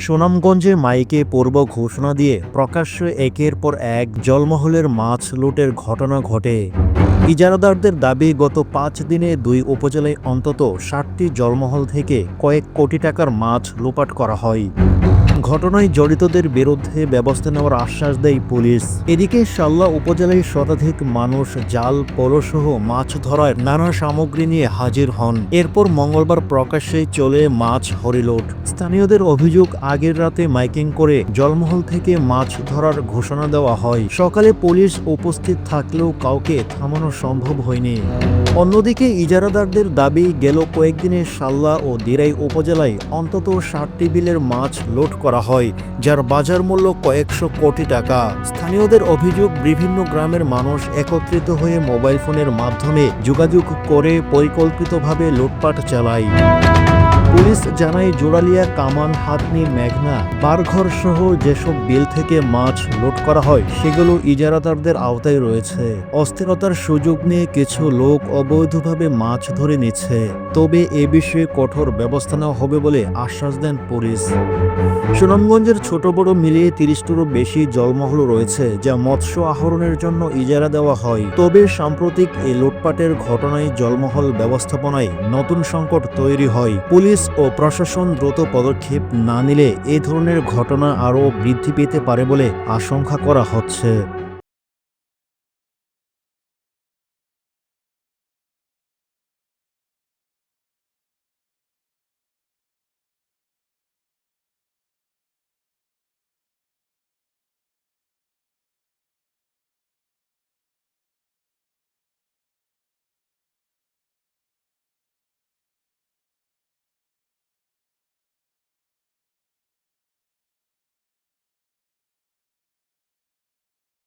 সুনামগঞ্জে মাইকে পূর্ব ঘোষণা দিয়ে প্রকাশ্যে একের পর এক জলমহলের মাছ লুটের ঘটনা ঘটে। ইজারাদারদের দাবি, গত ৫ দিনে ২ উপজেলায় অন্তত ৬০টি জলমহল থেকে কয়েক কোটি টাকার মাছ লোপাট করা হয়। ঘটনায় জড়িতদের বিরুদ্ধে ব্যবস্থা নেওয়ার আশ্বাস দেয় পুলিশ। এদিকে সাল্লা উপজেলায় শতাধিক মানুষ জাল, পলসহ মাছ ধরার নানা সামগ্রী নিয়ে হাজির হন। এরপর মঙ্গলবার প্রকাশ্যে চলে মাছ হরিলুট। স্থানীয়দের অভিযোগ, আগের রাতে মাইকিং করে জলমহল থেকে মাছ ধরার ঘোষণা দেওয়া হয়। সকালে পুলিশ উপস্থিত থাকলেও কাউকে থামানো সম্ভব হয়নি। অন্যদিকে ইজারাদারদের দাবি, গেল কয়েকদিনে সাল্লা ও দিরাই উপজেলায় অন্তত ৬০টি বিলের মাছ লুট করা হয়, যার বাজার মূল্য কয়েকশো কোটি টাকা। স্থানীয়দের অভিযোগ, বিভিন্ন গ্রামের মানুষ একত্রিত হয়ে মোবাইল ফোনের মাধ্যমে যোগাযোগ করে পরিকল্পিতভাবে লুটপাট চালায়। পুলিশ জানায়, জোড়ালিয়া, কামান, হাতনি, মেঘনা, বারঘর সহ যেসব বিল থেকে মাছ লুট করা হয় সেগুলো ইজারাদারদের আওতায় রয়েছে। অস্থিরতার সুযোগ নিয়ে কিছু লোক অবৈধভাবে মাছ ধরে নিচ্ছে, তবে এ বিষয়ে কঠোর ব্যবস্থা নেওয়া হবে বলে আশ্বাস দেন পুলিশ। সুনামগঞ্জের ছোট বড় মিলিয়ে ৩০টিরও বেশি জলমহল রয়েছে, যা মৎস্য আহরণের জন্য ইজারা দেওয়া হয়। তবে সাম্প্রতিক এই লুটপাটের ঘটনায় জলমহল ব্যবস্থাপনায় নতুন সংকট তৈরি হয়। পুলিশ ও প্রশাসন দ্রুত পদক্ষেপ না নিলে এ ধরনের ঘটনা আরও বৃদ্ধি পেতে পারে বলে আশঙ্কা করা হচ্ছে।